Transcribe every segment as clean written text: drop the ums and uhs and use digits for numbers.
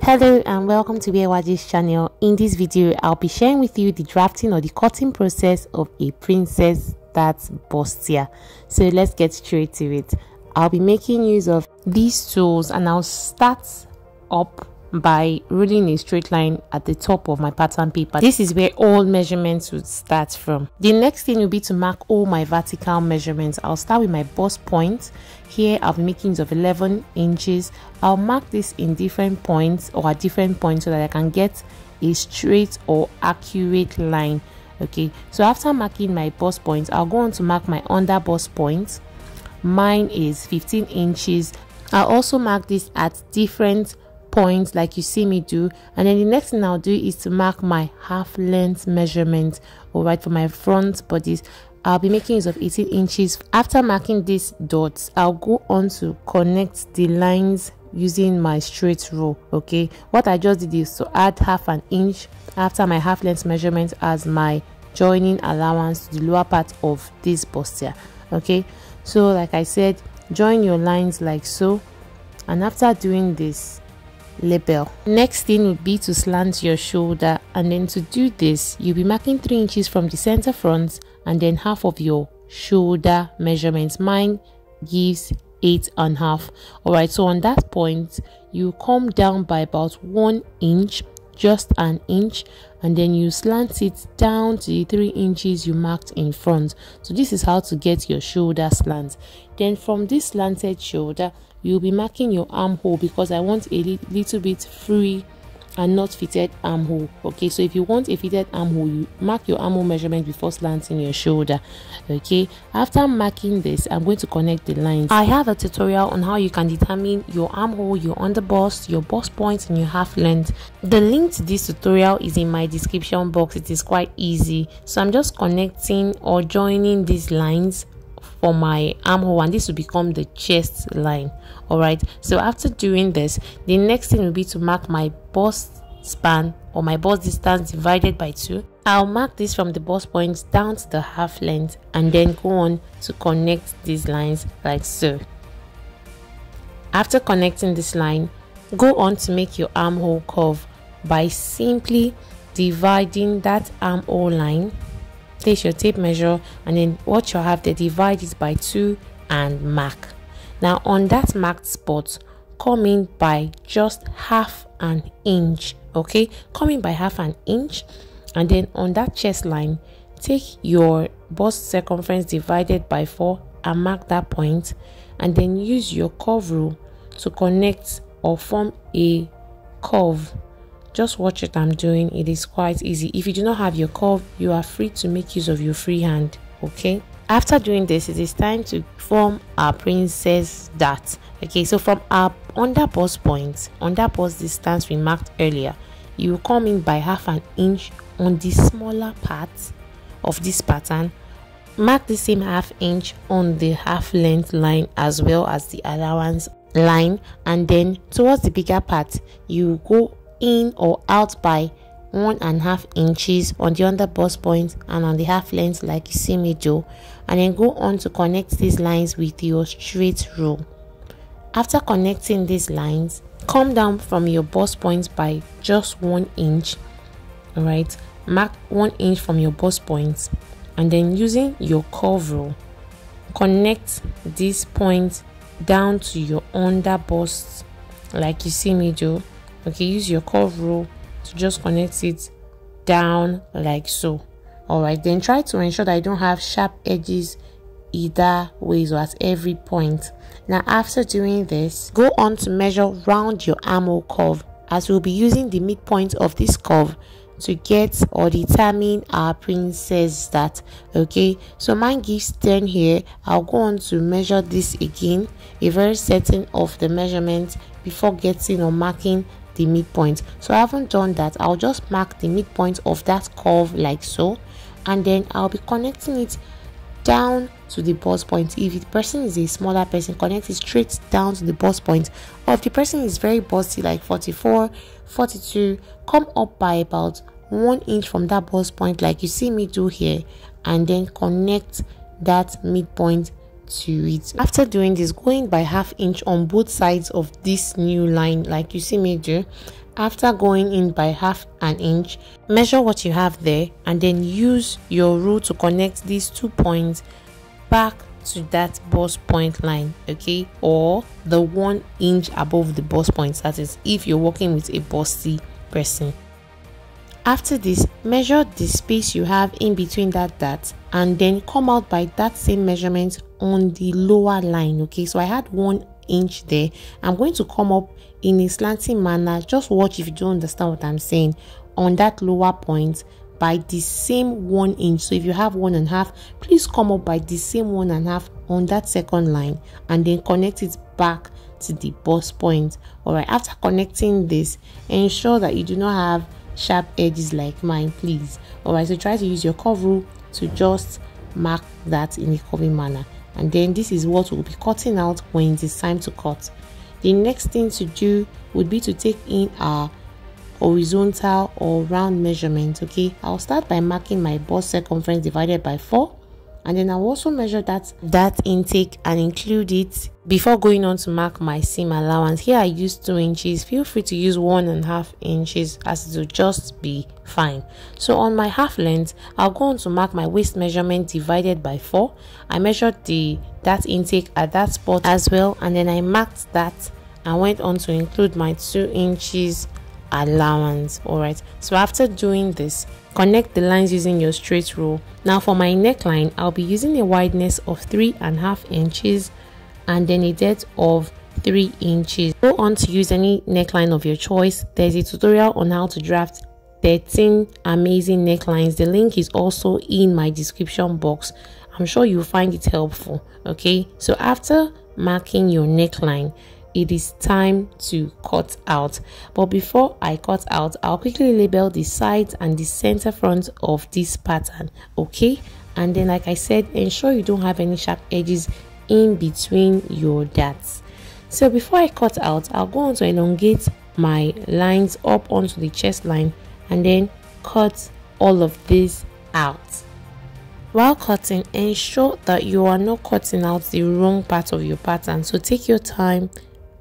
Hello and welcome to BUSTIER's channel. In this video, I'll be sharing with you the drafting or the cutting process of a princess that's bustier. So let's get straight to it. I'll be making use of these tools and I'll start up by ruling a straight line at the top of my pattern paper. This is where all measurements would start from. The next thing will be to mark all my vertical measurements. I'll start with my bust point. Here I'll be making use of 11 inches. I'll mark this in different points or at different points so that I can get a straight or accurate line. Okay, so after marking my bust point, I'll go on to mark my under bust point. Mine is 15 inches. I'll also mark this at different points like you see me do, and then the next thing I'll do is to mark my half length measurement. All right, for my front bodies I'll be making use of 18 inches. After marking these dots, I'll go on to connect the lines using my straight rule. Okay, what I just did is to add half an inch after my half length measurement as my joining allowance to the lower part of this bustier. Okay, so like I said, join your lines like so, and after doing this, label. Next thing would be to slant your shoulder, and then to do this you'll be marking 3 inches from the center front and then half of your shoulder measurements. Mine gives 8.5. all right, so on that point you come down by about 1 inch, just an inch, and then you slant it down to the 3 inches you marked in front. So this is how to get your shoulder slant. Then from this slanted shoulder you'll be marking your armhole, because I want a little bit free and not fitted armhole. Okay, so if you want a fitted armhole, you mark your armhole measurement before slanting your shoulder. Okay, after marking this, I'm going to connect the lines. I have a tutorial on how you can determine your armhole, your underbust, your bust point, and your half length. The link to this tutorial is in my description box. It is quite easy. So I'm just connecting or joining these lines for my armhole, and this will become the chest line. All right, so after doing this, the next thing will be to mark my bust span or my bust distance divided by 2. I'll mark this from the bust point down to the half length and then go on to connect these lines like so. After connecting this line, go on to make your armhole curve by simply dividing that armhole line. Place your tape measure and then what you have there, divide it by 2 and mark. Now on that marked spot, come in by just half an inch. Okay, come in by half an inch, and then on that chest line, take your bust circumference divided by 4 and mark that point, and then use your curve rule to connect or form a curve. Just watch what I'm doing. It is quite easy. If you do not have your curve, you are free to make use of your free hand. Okay, after doing this, it is time to form our princess dart. Okay, so from our under bust point, under bust distance we marked earlier, you will come in by half an inch on the smaller part of this pattern. Mark the same half inch on the half length line as well as the allowance line, and then towards the bigger part you go in or out by 1.5 inches on the under bust point and on the half length like you see me do, and then go on to connect these lines with your straight rule. After connecting these lines, come down from your bust point by just 1 inch. All right, mark 1 inch from your bust point, and then using your curve rule, connect this point down to your under bust like you see me do. Okay, use your curve rule to just connect it down like so. All right, then try to ensure that you don't have sharp edges either ways or at every point. Now after doing this, go on to measure round your armhole curve, as we'll be using the midpoint of this curve to get or determine our princess dart. Okay, so mine gives 10 here. I'll go on to measure this again, a very certain of the measurement before getting or marking the midpoint. So I haven't done that. I'll just mark the midpoint of that curve like so, and then I'll be connecting it down to the bust point. If the person is a smaller person, connect it straight down to the bust point, or if the person is very busty like 44, 42, come up by about 1 inch from that bust point like you see me do here, and then connect that midpoint to it. After doing this, going by half inch on both sides of this new line like you see me do, After going in by half an inch, measure what you have there and then use your rule to connect these 2 points back to that bust point line, okay, or the 1 inch above the bust point. That is if you're working with a busty person. After this, measure the space you have in between that and then come out by that same measurement on the lower line, okay. So I had 1 inch there. I'm going to come up in a slanting manner. Just watch if you don't understand what I'm saying. On that lower point by the same 1 inch. So if you have 1.5, please come up by the same 1.5 on that second line and then connect it back to the bust point. All right, after connecting this, ensure that you do not have sharp edges like mine, please. All right, so try to use your curve rule to just mark that in a curving manner, and then this is what we'll be cutting out when it is time to cut. The next thing to do would be to take in our horizontal or round measurement, okay. I'll start by marking my bust circumference divided by 4, and then I'll also measure that intake and include it before going on to mark my seam allowance. Here I use 2 inches. Feel free to use 1.5 inches as it will just be fine. So on my half length, I'll go on to mark my waist measurement divided by 4. I measured that intake at that spot as well, and then I marked that and went on to include my 2 inches allowance. All right, so after doing this, connect the lines using your straight rule. Now for my neckline, I'll be using a wideness of 3.5 inches and then a depth of 3 inches. Go on to use any neckline of your choice. There's a tutorial on how to draft 13 amazing necklines. The link is also in my description box. I'm sure you'll find it helpful. Okay, so after marking your neckline, it is time to cut out. But before I cut out, I'll quickly label the sides and the center front of this pattern, okay. And then, like I said, ensure you don't have any sharp edges in between your darts. So before I cut out, I'll go on to elongate my lines up onto the chest line and then cut all of this out. While cutting, ensure that you are not cutting out the wrong part of your pattern, so take your time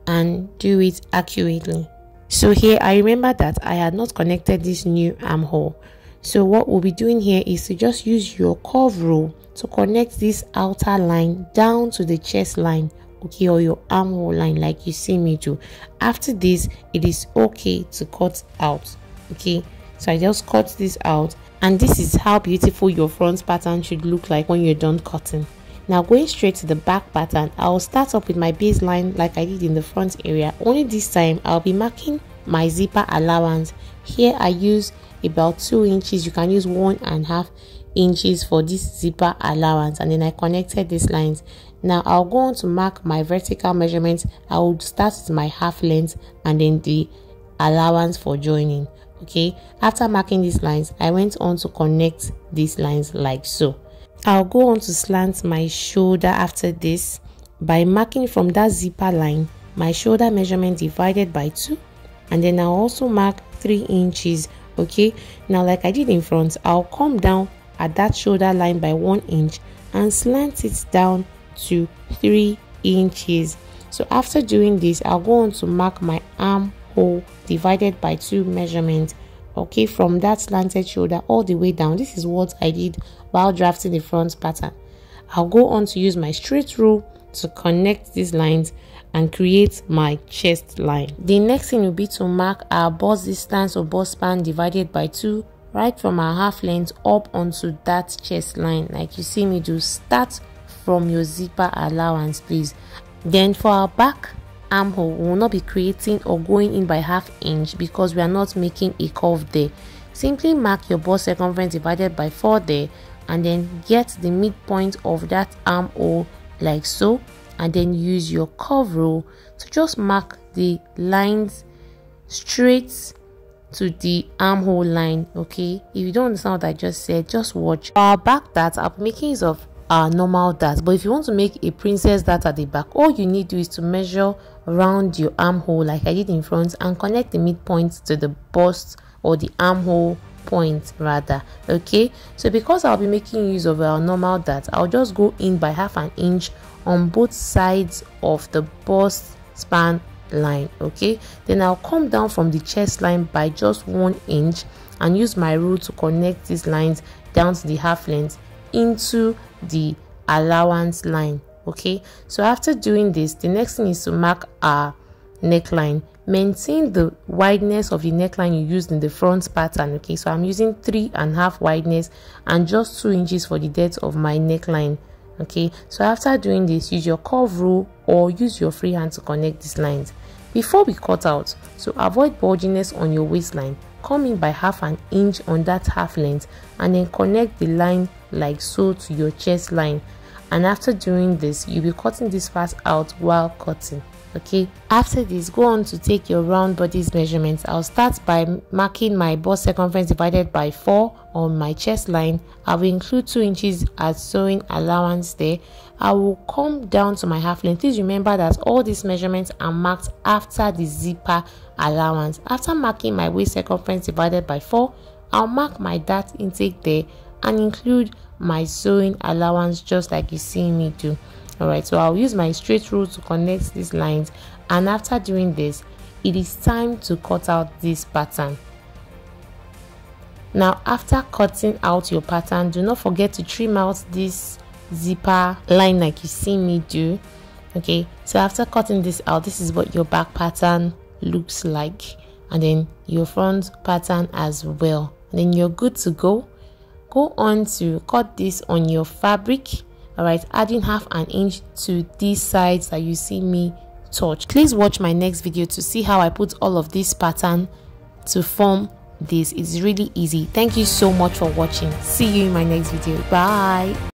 and do it accurately. So here I remember that I had not connected this new armhole. So what we'll be doing here is to just use your curve rule to connect this outer line down to the chest line, okay, or your armhole line like you see me do. After this, it is okay to cut out, okay. So I just cut this out, and this is how beautiful your front pattern should look like when you're done cutting. Now going straight to the back pattern, I'll start up with my baseline like I did in the front area. Only this time I'll be marking my zipper allowance. Here I use about 2 inches. You can use 1.5 inches for this zipper allowance, and then I connected these lines. Now I'll go on to mark my vertical measurement. I will start with my half length and then the allowance for joining, okay. After marking these lines, I went on to connect these lines like so. I'll go on to slant my shoulder after this by marking from that zipper line my shoulder measurement divided by 2, and then I'll also mark 3 inches, okay. Now like I did in front, I'll come down at that shoulder line by 1 inch and slant it down to 3 inches. So after doing this, I'll go on to mark my armhole divided by 2 measurement, okay, from that slanted shoulder all the way down. This is what I did while drafting the front pattern. I'll go on to use my straight rule to connect these lines and create my chest line. The next thing will be to mark our bust distance or bust span divided by 2 right from our half length up onto that chest line like you see me do. Start from your zipper allowance, please. Then for our back armhole, we will not be creating or going in by ½ inch because we are not making a curve there. Simply mark your bust circumference divided by 4 there, and then get the midpoint of that armhole like so, and then use your curve rule to just mark the lines straight to the armhole line, okay. If you don't understand what I just said, just watch. For our back dart, I'll be making use of our normal dart, but if you want to make a princess dart at the back, all you need to do is to measure around your armhole like I did in front and connect the midpoint to the bust or the armhole point rather, okay. So because I'll be making use of our normal dart, I'll just go in by ½ inch on both sides of the bust span line. Okay, then I'll come down from the chest line by just 1 inch and use my rule to connect these lines down to the half length into the allowance line. Okay, so after doing this, the next thing is to mark our neckline. Maintain the wideness of the neckline you used in the front pattern. Okay, so I'm using 3.5 wideness and just 2 inches for the depth of my neckline. Okay, so after doing this, use your curve rule or use your free hand to connect these lines. Before we cut out, so avoid bulginess on your waistline, come in by 1/2 inch on that half length and then connect the line like so to your chest line. And after doing this, you'll be cutting this part out while cutting. Okay, after this, go on to take your round body's measurements. I'll start by marking my bust circumference divided by 4 on my chest line. I will include 2 inches as sewing allowance there. I will come down to my half length. Please remember that all these measurements are marked after the zipper allowance. After marking my waist circumference divided by 4, I'll mark my dart intake there and include my sewing allowance just like you see me do. Alright, so I'll use my straight rule to connect these lines, and after doing this, it is time to cut out this pattern. Now after cutting out your pattern, do not forget to trim out this zipper line like you see me do. Okay, so after cutting this out, this is what your back pattern looks like, and then your front pattern as well, and then you're good to go. Go on to cut this on your fabric. Alright, adding 1/2 inch to these sides that you see me touch. Please watch my next video to see how I put all of this pattern to form this. It's really easy. Thank you so much for watching. See you in my next video. Bye.